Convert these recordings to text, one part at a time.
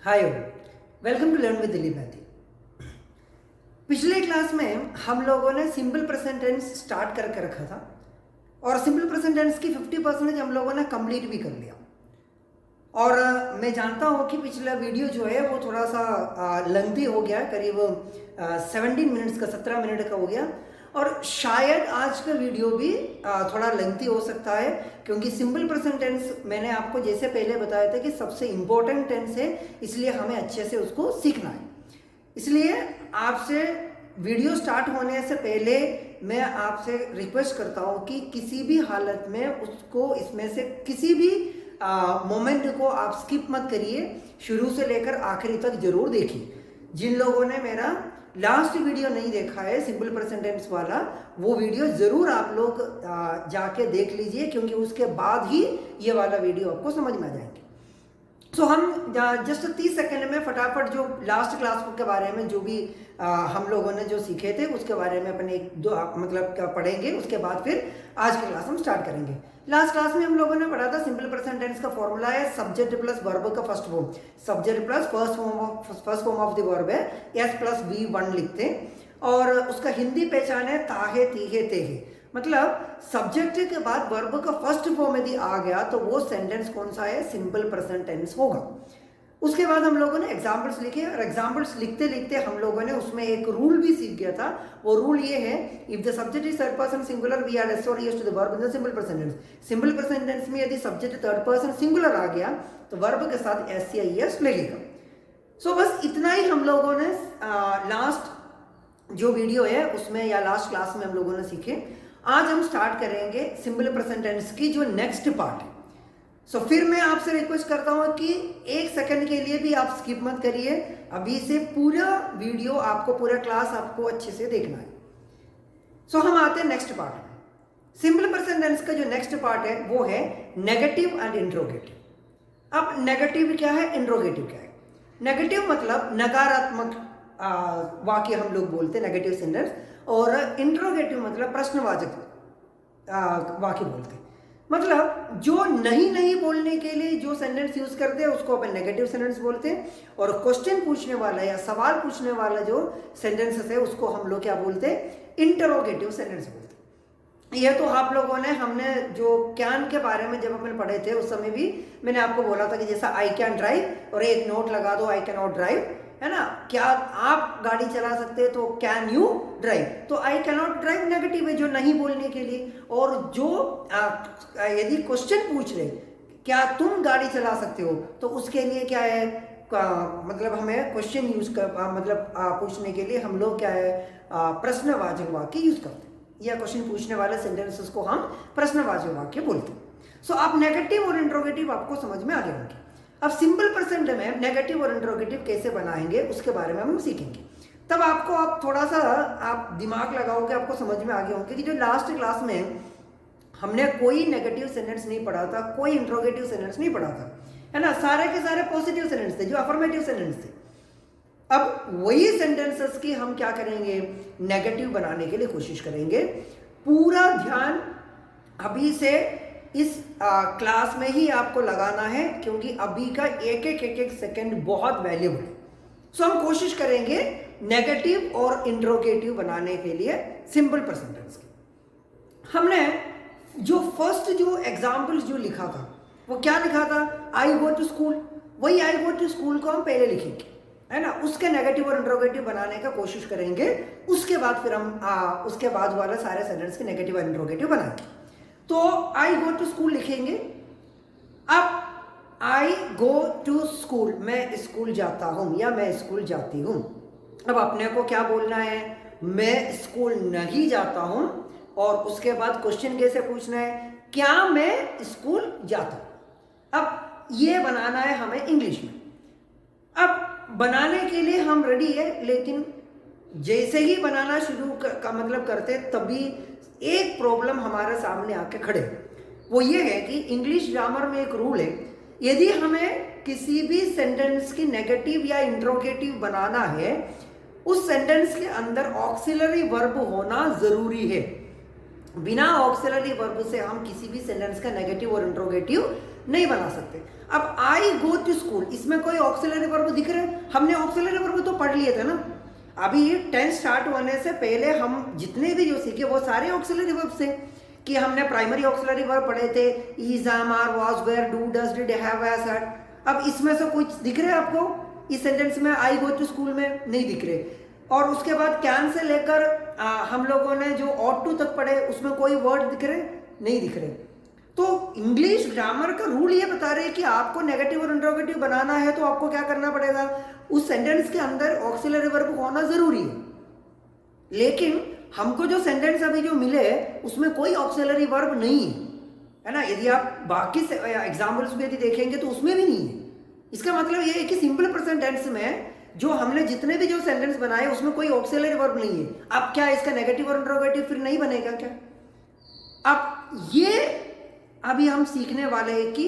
Hi, welcome to learn with Dilip Maithi. पिछले class में हम लोगों ने सिंपल प्रेजेंट टेंस स्टार्ट करके रखा था और सिंपल प्रेजेंट टेंस की 50% हम लोगों ने कंप्लीट भी कर लिया। और मैं जानता हूँ कि पिछला वीडियो जो है वो थोड़ा सा लेंथी हो गया, करीब 17 मिनट्स का 17 मिनट का हो गया। और शायद आज का वीडियो भी थोड़ा लेंथी हो सकता है, क्योंकि सिंपल प्रेजेंट टेंस मैंने आपको जैसे पहले बताया था कि सबसे इम्पोर्टेंट टेंस है, इसलिए हमें अच्छे से उसको सीखना है। इसलिए आपसे वीडियो स्टार्ट होने से पहले मैं आपसे रिक्वेस्ट करता हूँ कि किसी भी हालत में उसको इसमें से किसी भी मोमेंट को आप स्किप मत करिए, शुरू से लेकर आखिरी तक जरूर देखिए। जिन लोगों ने मेरा लास्ट वीडियो नहीं देखा है सिंपल प्रेजेंट टेंस वाला, वो वीडियो जरूर आप लोग जाके देख लीजिए, क्योंकि उसके बाद ही ये वाला वीडियो आपको समझ में आ जाएंगे। सो हम जस्ट 30 सेकेंड में फटाफट जो लास्ट क्लास के बारे में जो भी हम लोगों ने जो सीखे थे उसके बारे में अपने एक दो मतलब पढ़ेंगे। उसके बाद फिर आज की क्लास हम स्टार्ट करेंगे। लास्ट क्लास में हम लोगों ने पढ़ा था सिंपल प्रेजेंट टेंस का फॉर्मूला है सब्जेक्ट प्लस वर्ब का first form, subject plus first form of the verb है एस प्लस वी वन लिखते हैं, और उसका हिंदी पहचान है ताहे तीहे तेहे। मतलब सब्जेक्ट के बाद वर्ब का फर्स्ट फॉर्म यदि आ गया तो वो सेंटेंस कौन सा है, सिंपल प्रेजेंट टेंस होगा। उसके बाद हम लोगों ने एग्जाम्पल्स लिखे, और एग्जाम्पल्स लिखते लिखते हम लोगों ने उसमें एक रूल भी सीख गया था। वो रूल ये है, if the subject is third person singular we are s और used to the verb in the simple present tense. Simple present tense में यदि सब्जेक्ट थर्ड पर्सन सिंगुलर आ गया तो वर्ब के साथ एस या ईएस लगेगा। सो बस इतना ही हम लोगों ने लास्ट जो वीडियो है उसमें या लास्ट क्लास में हम लोगों ने सीखे। आज हम स्टार्ट करेंगे सिंपल प्रेजेंट टेंस की जो नेक्स्ट पार्ट है। सो फिर मैं आपसे रिक्वेस्ट करता हूं कि एक सेकंड के लिए भी आप स्किप मत करिए, अभी से पूरा वीडियो आपको, पूरा क्लास आपको अच्छे से देखना है। सो हम आते हैं नेक्स्ट पार्ट में। सिंपल प्रेजेंट टेंस का जो नेक्स्ट पार्ट है वो है नेगेटिव एंड इंट्रोगेटिव। अब नेगेटिव क्या है, इंट्रोगेटिव क्या है? नेगेटिव मतलब नकारात्मक वाक्य हम लोग बोलते हैं नेगेटिव सेंटेंस, और इंट्रोगेटिव मतलब प्रश्नवाचक वाक्य बोलते हैं। मतलब जो नहीं बोलने के लिए जो सेंटेंस यूज करते हैं उसको अपन नेगेटिव सेंटेंस बोलते हैं, और क्वेश्चन पूछने वाला या सवाल पूछने वाला जो सेंटेंसेस है उसको हम लोग क्या बोलते हैं, इंटरोगेटिव सेंटेंस बोलते हैं। यह तो आप लोगों ने, हमने जो कैन के बारे में जब अपन पढ़े थे उस समय भी मैंने आपको बोला था कि जैसा आई कैन ड्राइव और एक नोट लगा दो आई कैन नॉट ड्राइव, है ना। क्या आप गाड़ी चला सकते हैं तो कैन यू ड्राइव, तो I can not drive negative है जो नहीं बोलने के लिए। और जो यदि क्वेश्चन पूछ रहे क्या तुम गाड़ी चला सकते हो, तो उसके लिए क्या है, मतलब हमें क्वेश्चन यूज कर मतलब पूछने के लिए हम लोग क्या है, प्रश्नवाचक वाक्य यूज करते हैं, या क्वेश्चन पूछने वाले सेंटेंसेस को हम प्रश्नवाचक वाक्य बोलते हैं। सो आप नेगेटिव और इंट्रोगेटिव आपको समझ में आ गए होंगे। अब सिंपल प्रेजेंट में नेगेटिव और इंट्रोगेटिव कैसे बनाएंगे उसके बारे में हम सीखेंगे। तब आपको आप थोड़ा सा आप दिमाग लगाओगे, आपको समझ में आ गया होंगे कि जो लास्ट क्लास में हमने कोई नेगेटिव सेंटेंस नहीं पढ़ा था, कोई इंट्रोगेटिव सेंटेंस नहीं पढ़ा था, है ना। सारे के सारे पॉजिटिव सेंटेंस थे जो अफर्मेटिव सेंटेंस थे। अब वही सेंटेंसेस की हम क्या करेंगे, नेगेटिव बनाने के लिए कोशिश करेंगे। पूरा ध्यान अभी से इस क्लास में ही आपको लगाना है, क्योंकि अभी का एक सेकंड बहुत वैल्यूबल है। सो हम कोशिश करेंगे नेगेटिव और इंट्रोगेटिव बनाने के लिए सिंपल प्रेजेंट टेंस की। हमने जो फर्स्ट जो एग्जाम्पल्स जो लिखा था वो क्या लिखा था, आई गो टू स्कूल। वही आई गो टू स्कूल को हम पहले लिखेंगे, है ना। उसके नेगेटिव और इंट्रोगेटिव बनाने का कोशिश करेंगे, उसके बाद फिर हम उसके बाद वाला सारे सेंटेंस के नेगेटिव और इंट्रोगेटिव बनाएंगे। तो आई गो टू स्कूल लिखेंगे। अब आई गो टू स्कूल, मैं स्कूल जाता हूं या मैं स्कूल जाती हूं। अब अपने को क्या बोलना है, मैं स्कूल नहीं जाता हूं, और उसके बाद क्वेश्चन कैसे पूछना है, क्या मैं स्कूल जाता हूं। अब ये बनाना है हमें इंग्लिश में। अब बनाने के लिए हम रेडी है, लेकिन जैसे ही बनाना शुरू का मतलब करते तभी एक प्रॉब्लम हमारे सामने आके खड़े। वो ये है कि इंग्लिश ग्रामर में एक रूल है, यदि हमें किसी भी सेंटेंस की नेगेटिव या इंट्रोगेटिव बनाना है, उस सेंटेंस के अंदर ऑक्सिलरी वर्ब होना जरूरी है। बिना ऑक्सिलरी वर्ब से हम किसी भी सेंटेंस का नेगेटिव और इंट्रोगेटिव नहीं बना सकते। अब आई गो टू स्कूल, इसमें कोई ऑक्सिलरी वर्ब दिख रहे हैं? हमने ऑक्सिलरी वर्ब तो पढ़ लिए थे ना। अभी टेंस स्टार्ट होने से पहले हम जितने भी जो सीखे वो सारे ऑक्सिलरी वर्ब से, कि हमने प्राइमरी ऑक्सिलरी वर्ब पढ़े थे, is, am, are, was, were, do, does, did, have, has, had. अब इसमें से कुछ दिख रहे हैं आपको इस सेंटेंस में? आई गो टू स्कूल में नहीं दिख रहे। और उसके बाद कैन से लेकर हम लोगों ने जो ऑट टू तक पढ़े उसमें कोई वर्ड दिख रहे? नहीं दिख रहे। तो इंग्लिश ग्रामर का रूल ये बता रहे हैं कि आपको नेगेटिव और इंट्रोगेटिव बनाना है तो आपको क्या करना पड़ेगा, उस सेंटेंस के अंदर ऑक्सिलरी वर्ब होना जरूरी है। लेकिन हमको जो सेंटेंस अभी जो मिले उसमें कोई ऑक्सिलरी वर्ब नहीं है ना। यदि आप बाकी एग्जाम्पल्स भी यदि देखेंगे तो उसमें भी नहीं है। इसका मतलब ये है कि सिंपल प्रेजेंट टेंस में जो हमने जितने भी जो सेंटेंस बनाए उसमें कोई ऑक्सिलरी वर्ब नहीं है। अब क्या इसका नेगेटिव और इंट्रोगेटिव फिर नहीं बनेगा क्या? अब ये अभी हम सीखने वाले हैं कि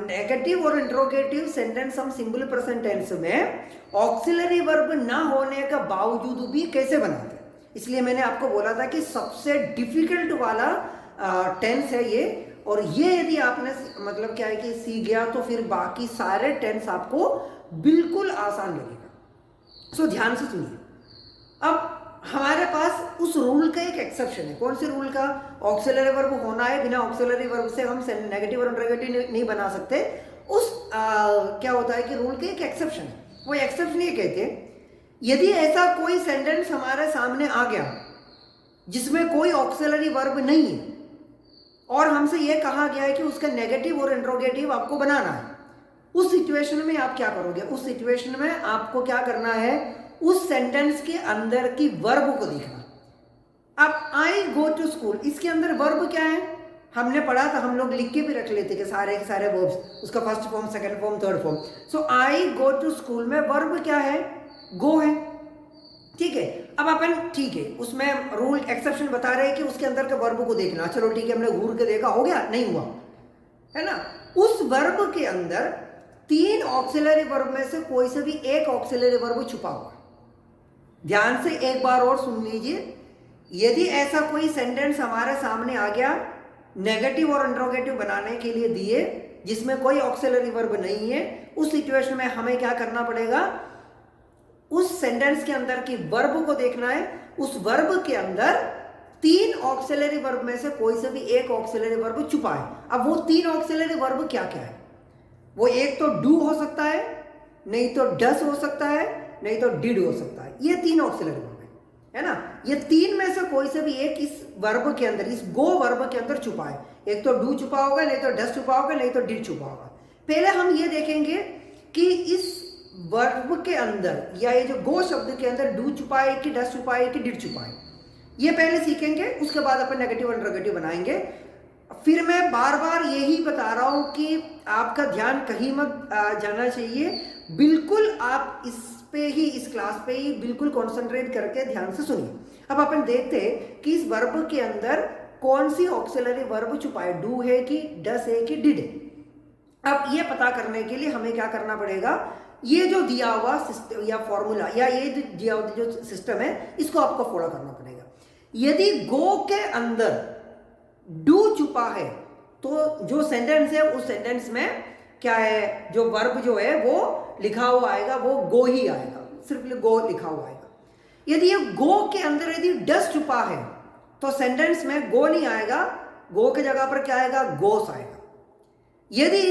नेगेटिव और इंट्रोगेटिव सेंटेंस हम सिंपल प्रेजेंट टेंस में ऑक्सिलरी वर्ब ना होने का बावजूद भी कैसे बनाते हैं। इसलिए मैंने आपको बोला था कि सबसे डिफिकल्ट वाला टेंस है ये, और ये यदि आपने मतलब क्या है कि सीख गया तो फिर बाकी सारे टेंस आपको बिल्कुल आसान लगेगा। सो ध्यान से सुनिए। अब हमारे पास उस रूल का एक एक्सेप्शन है। कौन से रूल का? ऑक्सिलरी वर्ब होना है, बिना ऑक्सिलरी वर्ब से हम नेगेटिव और इंट्रोगेटिव नहीं बना सकते। उस क्या होता है कि रूल का एक एक्सेप्शन है। वो एक्सेप्शन ये कहते हैं, यदि ऐसा कोई सेंटेंस हमारे सामने आ गया जिसमें कोई ऑक्सिलरी वर्ब नहीं है और हमसे यह कहा गया है कि उसका नेगेटिव और इंट्रोगेटिव आपको बनाना है, उस सिचुएशन में आप क्या करोगे? उस सिचुएशन में आपको क्या करना है, उस सेंटेंस के अंदर की वर्ब को देखना। अब आई गो टू स्कूल, इसके अंदर वर्ब क्या है? हमने पढ़ा था, हम लोग लिख के भी रख लेते कि सारे के सारे वर्ब्स, उसका first form, second form, third form. So I go to school में वर्ब क्या है? गो है। ठीक है। अब अपन ठीक है, उसमें रूल एक्सेप्शन बता रहे हैं कि उसके अंदर के वर्ब को देखना। चलो ठीक है, हमने घूर के देखा, हो गया? नहीं हुआ, है ना। उस वर्ब के अंदर 3 ऑक्सिलरी वर्ब में से कोई से भी एक ऑक्सिलरी वर्ब छुपा हुआ। ध्यान से एक बार और सुन लीजिए। यदि ऐसा कोई सेंटेंस हमारे सामने आ गया नेगेटिव और इंट्रोगेटिव बनाने के लिए दिए जिसमें कोई ऑक्सिलरी वर्ब नहीं है, उस सिचुएशन में हमें क्या करना पड़ेगा? उस सेंटेंस के अंदर की वर्ब को देखना है। उस वर्ब के अंदर 3 ऑक्सिलरी वर्ब में से कोई से भी एक ऑक्सिलरी वर्ब छुपा है। अब वो 3 ऑक्सिलरी वर्ब क्या क्या है? वो एक तो डू हो सकता है, नहीं तो डस हो सकता है, नहीं तो डिड हो सकता है। ये 3 ऑक्सिलरी वर्ब है ना। ये 3 में से कोई से भी एक इस वर्ब के अंदर, इस गो वर्ब के अंदर छुपा है। एक तो डू छुपा होगा, नहीं तो डस छुपा होगा, नहीं तो डिड छुपा होगा। पहले हम ये देखेंगे कि इस वर्ब के अंदर या ये जो गो शब्द के अंदर डू छुपा है कि डस छुपा है कि डिड छुपा है, ये पहले सीखेंगे। उसके बाद अपन नेगेटिव और इंट्रोगेटिव बनाएंगे। फिर मैं बार बार यही बता रहा हूं कि आपका ध्यान कहीं मत जाना चाहिए। बिल्कुल आप इस पे ही, इस क्लास पे ही बिल्कुल कॉन्सेंट्रेट करके ध्यान से सुनिए। अब अपन देखते हैं कि इस वर्ब के अंदर कौन सी ऑक्सिलरी वर्ब छुपा है, डू है कि डस है कि डिड है। अब ये पता करने के लिए हमें क्या करना पड़ेगा, ये जो दिया हुआ सिस्टम या फॉर्मूला या ये दिया हुआ जो सिस्टम है, इसको आपको फॉलो करना पड़ेगा। यदि गो के अंदर डू छुपा है तो जो सेंटेंस है उस सेंटेंस में क्या है, जो वर्ब जो है वो लिखा हुआ आएगा, वो गो ही आएगा, सिर्फ गो लिखा हुआ आएगा। यदि ये गो के अंदर यदि डस छुपा है तो सेंटेंस में गो नहीं आएगा, गो के जगह पर क्या आएगा, गोस आएगा। यदि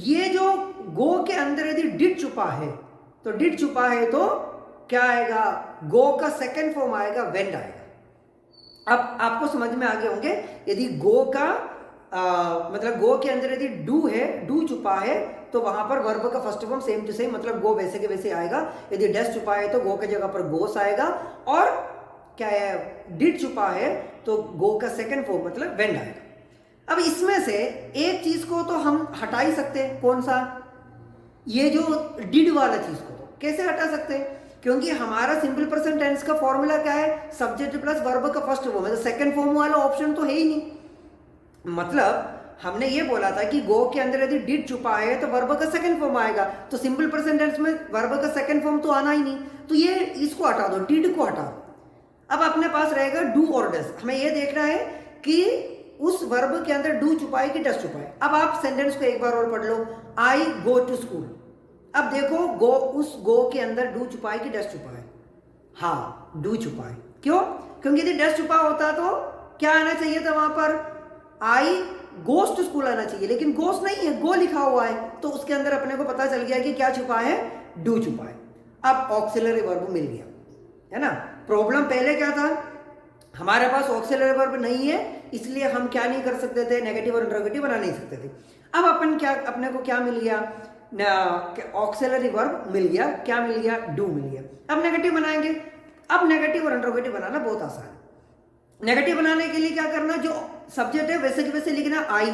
ये जो गो के अंदर यदि डिड छुपा है तो डिड छुपा है तो क्या आएगा, गो का सेकंड फॉर्म आएगा, वेंड आएगा। अब आपको समझ में आ गए होंगे। यदि गो का मतलब गो के अंदर यदि डू है, डू छुपा है तो वहां पर वर्ब का first form same to same मतलब गो वैसे के वैसे आएगा। यदि डस छुपा है तो गो की जगह पर गोस आएगा, और क्या है, डिड छुपा है तो गो का सेकंड फॉर्म मतलब वेंड आएगा। अब इसमें से एक चीज को तो हम हटा ही सकते हैं। कौन सा? ये जो डिड वाला चीज को तो कैसे हटा सकते हैं, क्योंकि हमारा सिंपल प्रेजेंट टेंस का फॉर्मूला क्या है, सब्जेक्ट प्लस वर्ब का फर्स्ट फॉर्म है। तो सेकंड फॉर्म वाला ऑप्शन तो है ही नहीं। मतलब हमने ये बोला था कि गो के अंदर यदि डिड छुपा है तो वर्ब का सेकंड फॉर्म आएगा, तो सिंपल प्रेजेंट टेंस में वर्ब का सेकंड फॉर्म तो आना ही नहीं। तो ये इसको हटा दो, डिड को हटा दो। अब अपने पास रहेगा डू और डस। हमें ये देखना है कि उस वर्ब के अंदर डू छुपा है कि डस छुपा है। अब आप सेंटेंस को एक बार और पढ़ लो, आई गो टू स्कूल। अब देखो गो, उस गो के अंदर डू छुपा है कि डस छुपा है? हाँ, डू छुपा है। क्यों? क्योंकि यदि डस छुपा होता तो क्या आना चाहिए था वहां पर? आई गोस टू स्कूल आना चाहिए, लेकिन गोस नहीं है, गो लिखा हुआ है, तो उसके अंदर अपने को पता चल गया कि क्या छुपा है? डू छुपा है। अब ऑक्सिलरी वर्ब मिल गया, है ना। प्रॉब्लम पहले क्या था? हमारे पास ऑक्सिलरी वर्ब नहीं है, इसलिए हम क्या नहीं कर सकते थे? नेगेटिव और इंट्रोगेटिव बना नहीं सकते थे। अब अपने को क्या मिल गया? ऑक्सिलरी वर्ब मिल गया। क्या मिल गया? डू मिल गया। अब नेगेटिव बनाएंगे। अब नेगेटिव और इंट्रोगेटिव बनाना बहुत आसान है। नेगेटिव बनाने के लिए क्या करना? जो सब्जेक्ट है वैसे के वैसे लिखना आई।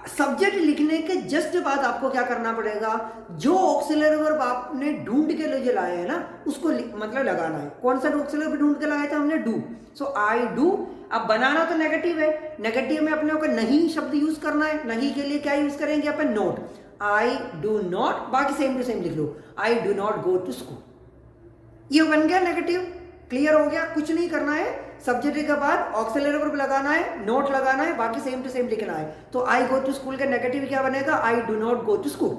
सब्जेक्ट लिखने के जस्ट बाद आपको क्या करना पड़ेगा? जो ऑक्सिलरी वर्ब आपने ढूंढ के जो लाया है ना, उसको मतलब लगाना है। कौन सा ऑक्सिलरी वर्ब ढूंढ के लगाया था हमने? डू। So I do. अब बनाना तो नेगेटिव है, नेगेटिव में अपने को नहीं शब्द यूज करना है। नहीं के लिए क्या यूज करेंगे अपन? नॉट। आई डू नॉट, बाकी सेम टू सेम लिख लो, I do not go to school. ये बन गया नेगेटिव। क्लियर हो गया? कुछ नहीं करना है, सब्जेक्ट के बाद ऑक्सिलरी वर्ब लगाना है, नोट लगाना है, बाकी सेम टू सेम लिखना है। तो आई गो टू स्कूल का नेगेटिव क्या बनेगा? I do not go to school.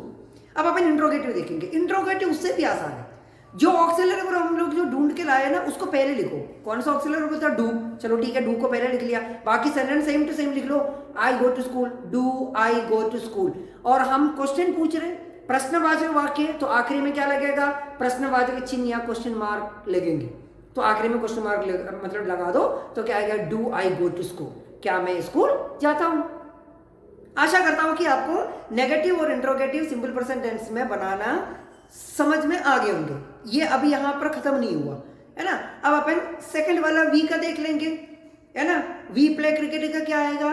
अब अपन इंट्रोगेटिव देखेंगे। इंट्रोगेटिव उससे भी आसान है। जो ऑक्सिलरी वर्ब हम लोग जो ढूंढ के लाए ना, उसको पहले लिखो। कौन सा ऑक्सिलरी वर्ब था? डू। चलो ठीक है, डू को पहले लिख लिया, बाकी सेंटेंस सेम टू सेम लिख लो। I go to school, do I go to school. और हम क्वेश्चन पूछ रहे हैं, प्रश्नवाचक वाक्य, तो आखिरी में क्या लगेगा? प्रश्नवाचक चिन्ह या क्वेश्चन मार्क लगेंगे। तो आखिरी में क्वेश्चन मार्क मतलब लगा दो, तो क्या आएगा? Do I go to school, क्या मैं स्कूल जाता हूं। आशा करता हूं कि आपको नेगेटिव और इंट्रोगेटिव सिंपल प्रेजेंट टेंस में बनाना समझ में आ गए होंगे। ये अभी यहां पर खत्म नहीं हुआ, है ना। अब अपन सेकंड वाला वी का देख लेंगे, है ना। वी प्ले क्रिकेट का क्या आएगा?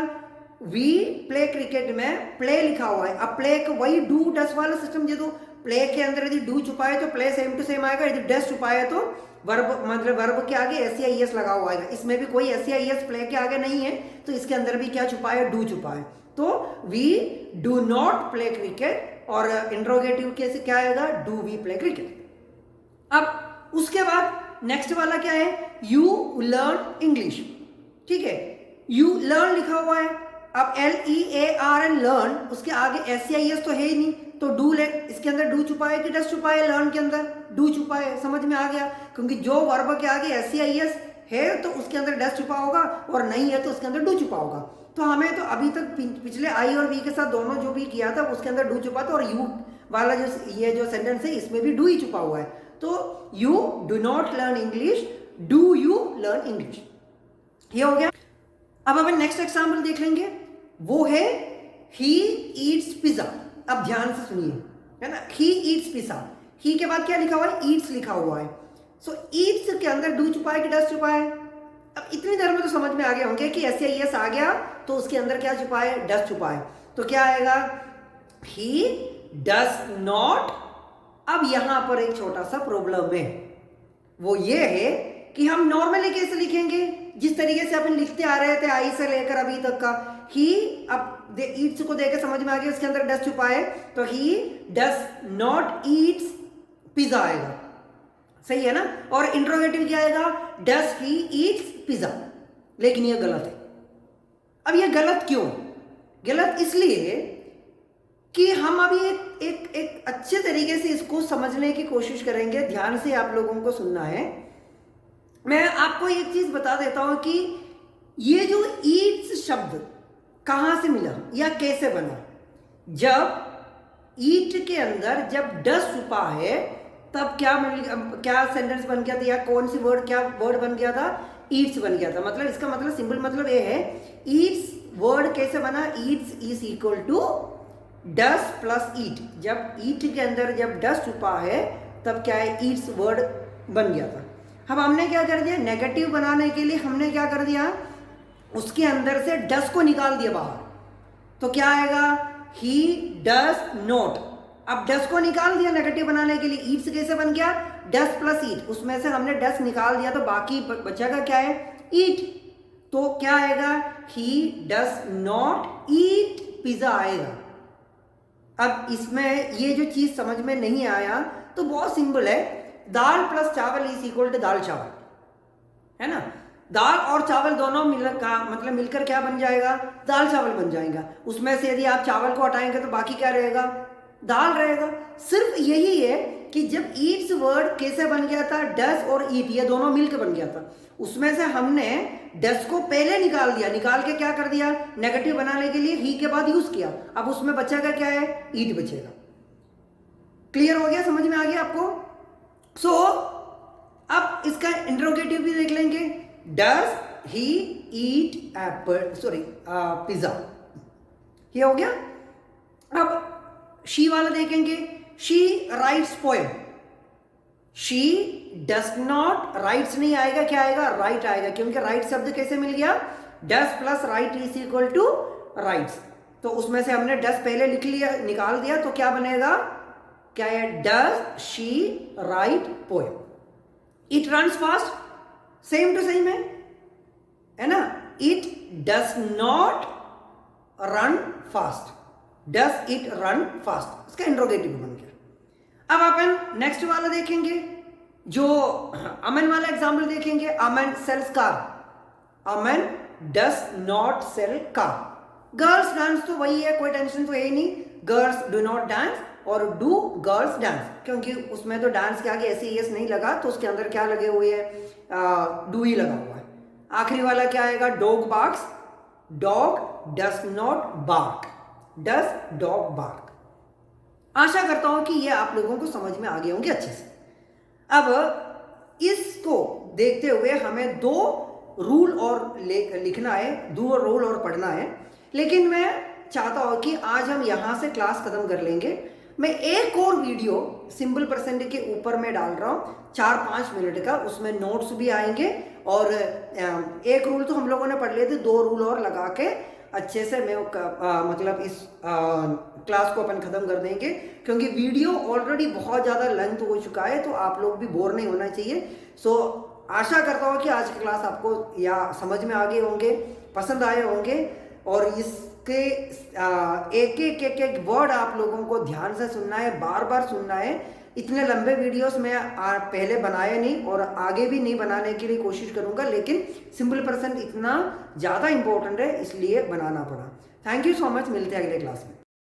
वी प्ले क्रिकेट में प्ले लिखा हुआ है। अब प्ले को वही डू डस वाला सिस्टम दे दो। प्ले के अंदर यदि डू छुपा है तो प्ले सेम टू सेम आएगा, यदि डस छुपा है तो वर्ब मतलब वर्ब के आगे एस लगा हुआ आएगा। इसमें भी कोई एस प्ले के आगे नहीं है, तो इसके अंदर भी क्या छुपा है? डू छुपा है। तो we do not play cricket, और इंट्रोगेटिव कैसे क्या आएगा? Do we play cricket. अब उसके बाद नेक्स्ट वाला क्या है? You learn English. ठीक है, यू लर्न लिखा हुआ है। अब LEARN लर्न, उसके आगे SEIS तो है ही नहीं, तो डू ले। इसके अंदर डू छुपा है कि डस छुपा है? लर्न के अंदर डू छुपा है। समझ में आ गया? क्योंकि जो वर्ब के आगे SEIS है तो उसके अंदर डस छुपा होगा, और नहीं है तो उसके अंदर डू छुपा होगा। तो हमें तो अभी तक पिछले आई और वी के साथ दोनों जो भी किया था उसके अंदर डू छुपा था, और यू वाला जो ये जो सेंटेंस है इसमें भी डू ही छुपा हुआ है। तो you do not learn English, do you learn English. ये हो गया। अब अपन नेक्स्ट एग्जाम्पल देख लेंगे, वो है ही ईट्स पिज्जा। अब ध्यान से सुनिए, है ना। ही ईट्स पिज्जा, ही के बाद क्या लिखा हुआ है? ईट्स लिखा हुआ है। सो ईट्स के अंदर डू छुपा है कि डस छुपा है? अब इतनी देर में तो समझ में आ गए होंगे कि SEIS आ गया तो उसके अंदर क्या छुपा है? डस छुपा है। तो क्या आएगा? ही डस नॉट। अब यहां पर एक छोटा सा प्रॉब्लम है, वो ये है कि हम नॉर्मली कैसे लिखेंगे? जिस तरीके से अपन लिखते आ रहे थे आई से लेकर अभी तक का, ही, अब ईट्स को देकर समझ में आ गया इसके अंदर डस छुपा है, तो ही डस नॉट ईट्स पिज्जा आएगा। सही है ना। और इंट्रोगेटिव क्या आएगा? डस ही ईट्स पिज्जा। लेकिन ये गलत है। अब ये गलत क्यों? गलत इसलिए कि हम अभी एक अच्छे तरीके से इसको समझने की कोशिश करेंगे। ध्यान से आप लोगों को सुनना है। मैं आपको एक चीज बता देता हूं कि ये जो ईट्स शब्द कहां से मिला या कैसे बना। जब ईट के अंदर जब डस छुपा है तब क्या सेंटेंस बन गया था, या कौन सी क्या वर्ड बन गया था? ईट्स बन गया था। मतलब इसका मतलब सिंपल मतलब ये है, ईट्स वर्ड कैसे बना? Eats is equal to does plus eat. जब ईट के अंदर जब डस छुपा है तब क्या है? ईट्स वर्ड बन गया था। अब हमने क्या कर दिया? नेगेटिव बनाने के लिए हमने क्या कर दिया? उसके अंदर से डस को निकाल दिया बाहर। तो क्या आएगा? ही डस नॉट। अब डस को निकाल दिया नेगेटिव बनाने के लिए। ईट्स कैसे बन गया? डस प्लस ईट। उसमें से हमने डस निकाल दिया तो बाकी बचेगा क्या है? ईट। तो क्या आएगा? ही डस नॉट ईट पिज्जा आएगा। अब इसमें ये जो चीज समझ में नहीं आया तो बहुत सिंपल है, दाल प्लस चावल इज इक्वल टू दाल चावल, है ना। दाल और चावल दोनों मतलब मिलकर क्या बन जाएगा, दाल चावल बन जाएगा। उसमें से यदि आप चावल को हटाएंगे तो बाकी क्या रहेगा, दाल रहेगा। सिर्फ यही है कि जब ईट्स वर्ड कैसे बन गया था, डस और ईट ये दोनों मिलकर बन गया था, उसमें से हमने डस को पहले निकाल दिया, निकाल के क्या कर दिया, नेगेटिव बनाने के लिए ही के बाद यूज किया। अब उसमें बचेगा क्या है, ईट बचेगा। क्लियर हो गया, समझ में आ गया आपको? सो अब इसका इंट्रोगेटिव भी देख लेंगे। Does he eat Apple, sorry pizza, ये हो गया। अब शी वाला देखेंगे। She writes poem. She does not, rights नहीं आएगा, क्या आएगा, राइट आएगा, क्योंकि राइट शब्द कैसे मिल गया, does plus write is equal to writes. तो उसमें से हमने डस पहले लिख लिया, निकाल दिया, तो क्या बनेगा, क्या है, does she write poem. It runs fast, same to same है ना। It does not run fast, does it run fast, इसका इंट्रोगेटिव बन गया। अब अपन नेक्स्ट वाला देखेंगे, जो अमन वाला एग्जाम्पल देखेंगे। Aman sells car, Aman does not sell car. Girls dance तो वही है, कोई टेंशन तो है ही नहीं, गर्ल्स डू नॉट डांस और डू गर्ल्स डांस, क्योंकि उसमें तो डांस के आगे ऐसे एस नहीं लगा, तो उसके अंदर क्या लगे हुए हैं, डू ही लगा हुआ है। आखिरी वाला क्या आएगा, dog barks, dog does not bark, does dog bark. आशा करता हूं कि ये आप लोगों को समझ में आ गए होंगे अच्छे से। अब इसको देखते हुए हमें 2 रूल और लिखना है, 2 रूल और पढ़ना है, लेकिन मैं चाहता हूं कि आज हम यहां से क्लास खत्म कर लेंगे। मैं एक और वीडियो सिंपल परसेंट के ऊपर में डाल रहा हूं 4-5 मिनट का, उसमें नोट्स भी आएंगे और एक रूल तो हम लोगों ने पढ़ लिए थे, 2 रूल और लगा के अच्छे से मैं मतलब इस क्लास को अपन खत्म कर देंगे, क्योंकि वीडियो ऑलरेडी बहुत ज़्यादा लेंथ हो चुका है, तो आप लोग भी बोर नहीं होना चाहिए। सो आशा करता हूँ कि आज की क्लास आपको या समझ में आ गए होंगे, पसंद आए होंगे, और इसके एक वर्ड आप लोगों को ध्यान से सुनना है, बार बार सुनना है। इतने लंबे वीडियोस मैं पहले बनाए नहीं और आगे भी नहीं बनाने के लिए कोशिश करूंगा, लेकिन सिंपल परसेंट इतना ज़्यादा इंपॉर्टेंट है इसलिए बनाना पड़ा। थैंक यू सो मच, मिलते हैं अगले क्लास में।